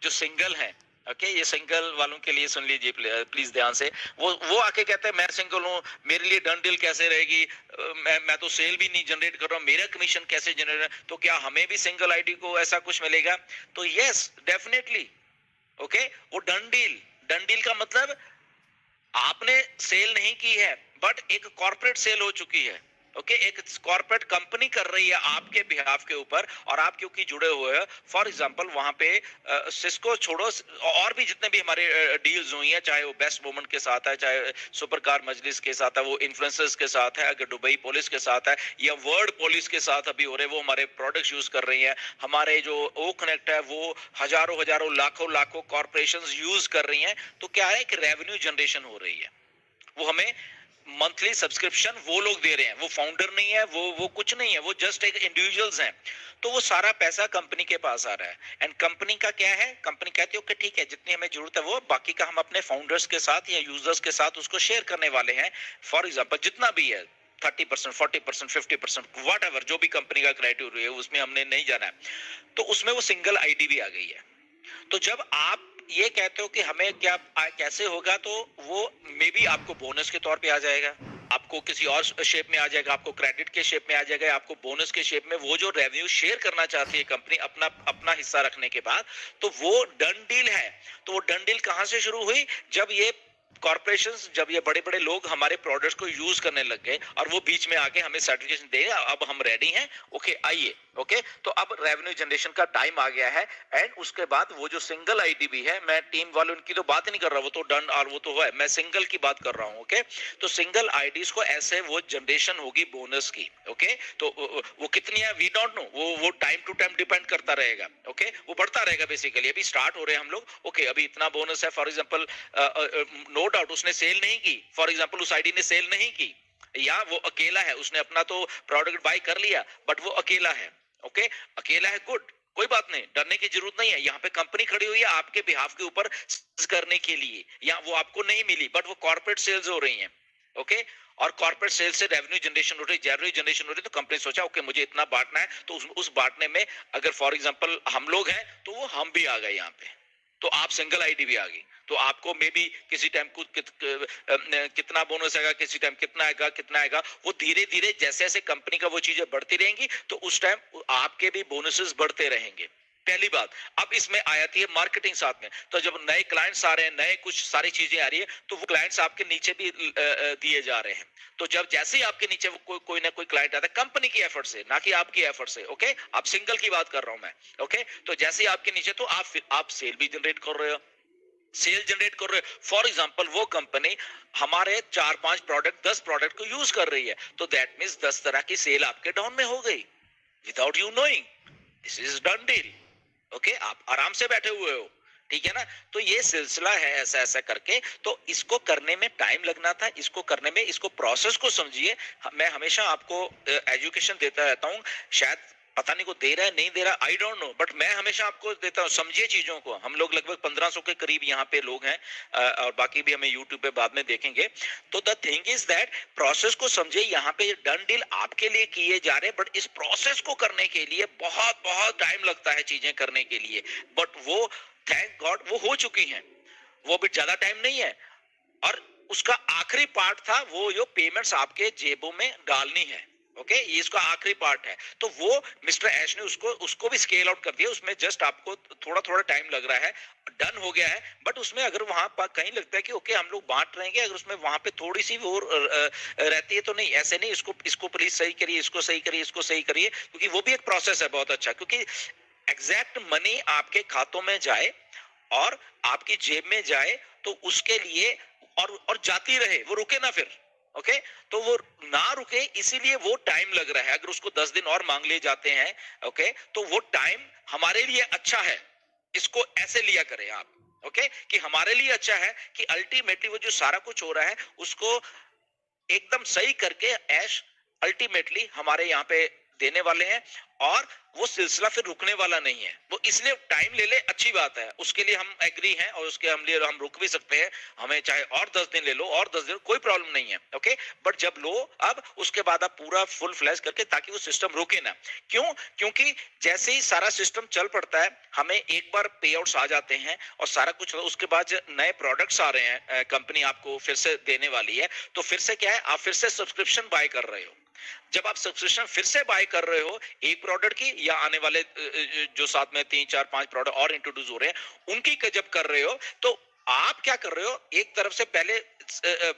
जो सिंगल हैं, ओके, ये सिंगल वालों के लिए सुन लीजिए प्लीज ध्यान से। वो आके कहते हैं मैं सिंगल हूँ, मेरे लिए डन डील कैसे रहेगी, मैं तो सेल भी नहीं जनरेट कर रहा हूँ, मेरा कमीशन कैसे जनरेट, तो क्या हमें भी सिंगल आईडी को ऐसा कुछ मिलेगा? तो यस डेफिनेटली, ओके, वो डन डील का मतलब आपने सेल नहीं की है बट एक कॉर्पोरेट सेल हो चुकी है, ओके, एक कॉर्पोरेट कंपनी कर रही है आपके बिहाफ के ऊपर और आप क्योंकि जुड़े हुए हो। फॉर एग्जांपल वहां पे सिस्को छोड़ो, और भी जितने भी हमारे डील्स हुई हैं, चाहे वो बेस्ट मोमेंट के साथ है, चाहे सुपर कार मजलिस के साथ है, वो इन्फ्लुएंसर्स के साथ है, अगर दुबई पुलिस के साथ है या वर्ल्ड पुलिस के साथ अभी हो रहे, वो हमारे प्रोडक्ट्स यूज कर रही हैं, हमारे जो ओ कनेक्ट है वो हजारों हजारों लाखों लाखों कॉर्पोरेशंस यूज कर रही हैं। तो क्या है कि रेवेन्यू जनरेशन हो रही है, वो हमें मंथली सब्सक्रिप्शन वो लोग दे रहे हैं, वो फाउंडर नहीं है, वो कुछ नहीं है, वो जस्ट एक इंडिविजुअल्स हैं। तो वो सारा पैसा कंपनी के पास आ रहा है एंड कंपनी का क्या है, कंपनी कहती है ओके ठीक है, जितनी हमें जरूरत है वो, बाकी का हम अपने फाउंडर्स के साथ या यूजर्स के साथ उसको शेयर करने वाले हैं। फॉर एग्जाम्पल जितना भी है 30%, 40%, 50%, वट एवर, जो भी कंपनी का क्राइटेरिया है उसमें हमने नहीं जाना है। तो उसमें वो सिंगल आईडी भी आ गई है। तो जब आप ये कहते हो कि हमें क्या कैसे होगा, तो वो मे बी आपको बोनस के तौर पे आ जाएगा, आपको किसी और शेप में आ जाएगा, आपको क्रेडिट के शेप में आ जाएगा, आपको बोनस के शेप में, वो जो रेवेन्यू शेयर करना चाहती है कंपनी अपना अपना हिस्सा रखने के बाद, तो वो डन डील है। तो वो डन डील कहां से शुरू हुई? जब ये कॉर्पोरेशंस, जब ये बड़े बड़े लोग हमारे प्रोडक्ट्स को यूज करने लग गए और वो बीच में आके हमें सर्टिफिकेशन दे, अब हम रेडी हैं, ओके आइए, ओके। तो अब रेवेन्यू जनरेशन का टाइम आ गया है एंड उसके बाद वो जो सिंगल आईडी भी है, मैं टीम वालों की तो बात नहीं कर रहा, वो तो डन और वो तो है, मैं सिंगल की बात कर रहा हूं, ओके। तो सिंगल आईडीज को ऐसे वो जनरेशन होगी बोनस की, ओके। तो वो कितनी है वी डोंट नो, वो टाइम टू टाइम डिपेंड करता रहेगा, ओके, वो बढ़ता रहेगा बेसिकली। अभी स्टार्ट हो रहे हैं हम लोग, ओके, अभी इतना बोनस है, फॉर एग्जांपल नो डाउट उसने सेल नहीं की, फॉर एग्जांपल उस आईडी ने सेल नहीं की, या वो अकेला है, उसने अपना तो प्रोडक्ट बाय कर लिया बट वो अकेला है, ओके, अकेला है, गुड, कोई बात नहीं, डरने की जरूरत नहीं है। यहाँ पे कंपनी खड़ी हुई है आपके बिहाफ के ऊपर करने के लिए, या वो आपको नहीं मिली बट वो कॉर्पोरेट सेल्स हो रही हैं, ओके, और कॉर्पोरेट सेल्स से रेवेन्यू जनरेशन हो रही है, रेवेन्यू जनरेशन हो रही है, तो कंपनी सोचा ओके मुझे इतना बांटना है, तो उस बांटने में अगर फॉर एग्जांपल हम लोग हैं तो वो हम भी आ गए यहाँ पे, तो आप सिंगल आईडी भी आ गई, तो आपको मे बी किसी टाइम कितना बोनस आएगा, किसी टाइम कितना आएगा, वो धीरे धीरे जैसे जैसे कंपनी का वो चीजें बढ़ती रहेंगी तो उस टाइम आपके भी बोनसेस बढ़ते रहेंगे। पहली बात। अब इसमें आ जाती है मार्केटिंग साथ में, तो जब नए क्लाइंट्स आ रहे हैं, नए कुछ सारी चीजें आ रही है, तो वो क्लाइंट्स आपके नीचे भी दिए जा रहे हैं। तो जब जैसे ही आपके नीचे कोई ना कोई क्लाइंट आता है कंपनी की एफर्ट से, ना कि आपकी एफर्ट से, ओके, आप सिंगल की बात कर रहा हूं मैं, ओके, तो जैसे ही आपके नीचे, तो आप सेल भी जनरेट कर रहे हो, सेल जनरेट कर रहे हो। फॉर एग्जांपल वो कंपनी हमारे 4-5 प्रोडक्ट 10 प्रोडक्ट को यूज कर रही है, तो दैट मींस 10 तरह की सेल आपके डाउन में हो गई without you knowing, this is done deal, okay, आप आराम से बैठे हुए हो, ठीक है ना। तो ये सिलसिला है ऐसा ऐसा करके, तो इसको करने में टाइम लगना था, इसको करने में, इसको प्रोसेस को समझिए। मैं हमेशा आपको एजुकेशन देता रहता हूँ, शायद पता नहीं को दे रहा है नहीं दे रहा, आई डोंट नो, बट मैं हमेशा आपको देता हूँ, समझिए चीजों को। हम लोग लगभग 1500 के करीब यहाँ पे लोग हैं, और बाकी भी हमें यूट्यूब पे बाद में देखेंगे। तो the thing is that process को समझिए। यहाँ पे डन डील आपके लिए किए जा रहे हैं, बट इस प्रोसेस को करने के लिए बहुत बहुत टाइम लगता है चीजें करने के लिए, बट वो थैंक गॉड वो हो चुकी हैं, वो भी ज्यादा टाइम नहीं है। और उसका आखिरी पार्ट था वो जो पेमेंट्स आपके जेबों में डालनी है, ओके, ये इसका आखिरी पार्ट है। तो वो मिस्टर ऐश ने उसको भी स्केल आउट कर दिया, उसमें जस्ट आपको थोड़ा थोड़ा टाइम लग रहा है, डन हो गया है। बट उसमें अगर वहां पर कहीं लगता है कि ओके हम लोग बांट रहेंगे, अगर उसमें वहां पे थोड़ी सी वो रहती है तो नहीं, ऐसे नहीं, इसको प्लीज सही करिए, इसको सही करिए, इसको सही करिए, क्योंकि वो भी एक प्रोसेस है बहुत अच्छा, क्योंकि एग्जैक्ट मनी आपके खातों में जाए और आपकी जेब में जाए, तो उसके लिए और जाती रहे, वो रुके ना फिर, ओके, तो वो ना रुके, इसीलिए वो टाइम लग रहा है। अगर उसको 10 दिन और मांग लिए जाते हैं, ओके, तो वो टाइम हमारे लिए अच्छा है, इसको ऐसे लिया करें आप, ओके, कि हमारे लिए अच्छा है कि अल्टीमेटली वो जो सारा कुछ हो रहा है उसको एकदम सही करके ऐश अल्टीमेटली हमारे यहाँ पे देने वाले हैं और वो सिलसिला फिर रुकने वाला नहीं है। वो इसलिए टाइम ले ले अच्छी बात है, उसके लिए हम एग्री हैं और उसके हम लिए हम रुक भी सकते हैं, हमें चाहे और 10 दिन ले लो और 10 दिन, कोई प्रॉब्लम नहीं है। ओके, बट जब लो अब उसके बाद आप पूरा फुल फ्लैश करके, ताकि वो सिस्टम रुके ना। क्यों? क्योंकि जैसे ही सारा सिस्टम चल पड़ता है, हमें एक बार पे आउट्स आ जाते हैं और सारा कुछ, उसके बाद नए प्रोडक्ट्स आ रहे हैं, कंपनी आपको फिर से देने वाली है, तो फिर से क्या है, आप फिर से सब्सक्रिप्शन बाय कर रहे हो। जब आप सब्सक्रिप्शन फिर से बाय कर रहे हो एक प्रोडक्ट की, या आने वाले जो साथ में 3 4 5 प्रोडक्ट और इंट्रोड्यूस हो रहे हैं उनकी जब कर रहे हो, तो आप क्या कर रहे हो, एक तरफ से पहले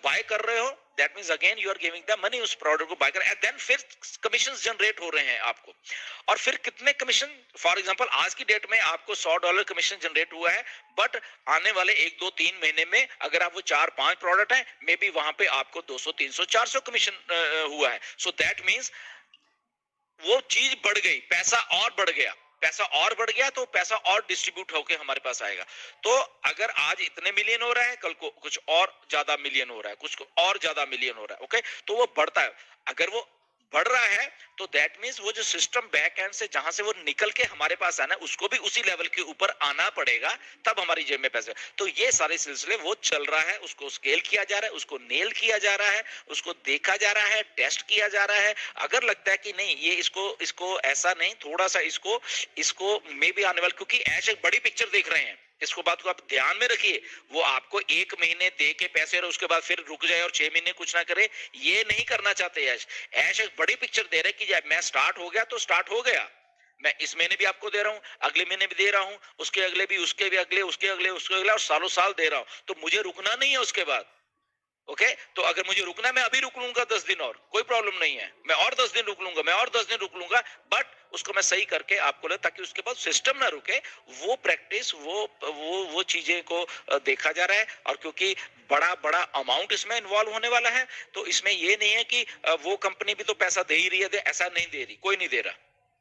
बाय कर रहे हो, that means again you are giving the money उस प्रोडक्ट को बाय कर, एंड देन फिर कमीशन जनरेट हो रहे हैं आपको। और फिर कितने कमीशन, फॉर एग्जांपल आज की डेट में आपको $100 कमीशन जनरेट हुआ है, बट आने वाले 1 2 3 महीने में अगर आप वो 4 5 प्रोडक्ट हैं, मे बी वहां पे आपको 200 300 400 कमीशन हुआ है। सो दैट मींस वो चीज बढ़ गई, पैसा और बढ़ गया, पैसा और बढ़ गया, तो पैसा और डिस्ट्रीब्यूट होके हमारे पास आएगा। तो अगर आज इतने मिलियन हो रहा है, कल को कुछ और ज्यादा मिलियन हो रहा है, कुछ और ज्यादा मिलियन हो रहा है, ओके, तो वो बढ़ता है। अगर वो बढ़ रहा है तो दैट मींस वो जो सिस्टम बैक एंड से जहां से वो निकल के हमारे पास आना है, उसको भी उसी लेवल के ऊपर आना पड़ेगा, तब हमारी जेब में पैसे। तो ये सारे सिलसिले वो चल रहा है, उसको स्केल किया जा रहा है, उसको नेल किया जा रहा है, उसको देखा जा रहा है, टेस्ट किया जा रहा है। अगर लगता है कि नहीं ये इसको ऐसा नहीं, थोड़ा सा इसको मे भी आने वाले, क्योंकि ऐसे एक बड़ी पिक्चर देख रहे हैं, इसको बात को आप ध्यान में रखिए। वो आपको 1 महीने दे के पैसे और उसके बाद फिर रुक जाए और 6 महीने कुछ ना करे, ये नहीं करना चाहते ऐश। ऐश एक बड़ी पिक्चर दे रहे कि जब मैं स्टार्ट हो गया तो स्टार्ट हो गया, मैं इस महीने भी आपको दे रहा हूं, अगले महीने भी दे रहा हूं, उसके अगले भी, उसके भी अगले, उसके अगले, उसके अगले, और सालों साल दे रहा हूं, तो मुझे रुकना नहीं है उसके बाद। ओके, तो अगर मुझे रुकना है, मैं अभी रुक लूंगा 10 दिन और, कोई प्रॉब्लम नहीं है, मैं और 10 दिन रुक लूंगा, मैं और 10 दिन रुक लूंगा, बट उसको मैं सही करके आपको ले, ताकि उसके बाद सिस्टम ना रुके। वो प्रैक्टिस, वो चीजें को देखा जा रहा है। और क्योंकि बड़ा बड़ा अमाउंट इसमें इन्वॉल्व होने वाला है, तो इसमें ये नहीं है कि वो कंपनी भी तो पैसा दे ही रही है, ऐसा नहीं दे रही, कोई नहीं दे रहा।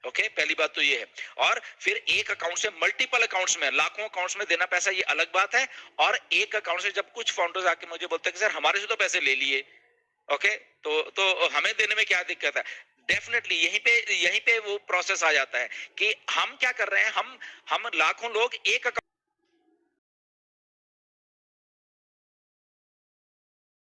ओके, पहली बात तो ये है। और फिर एक अकाउंट से मल्टीपल अकाउंट्स में, लाखों अकाउंट्स में देना पैसा, ये अलग बात है। और एक अकाउंट से जब कुछ फाउंडर्स आके मुझे बोलते हैं कि सर हमारे से तो पैसे ले लिए, ओके, तो हमें देने में क्या दिक्कत है। डेफिनेटली यहीं पे वो प्रोसेस आ जाता है कि हम क्या कर रहे हैं, हम लाखों लोग एक अकाउंट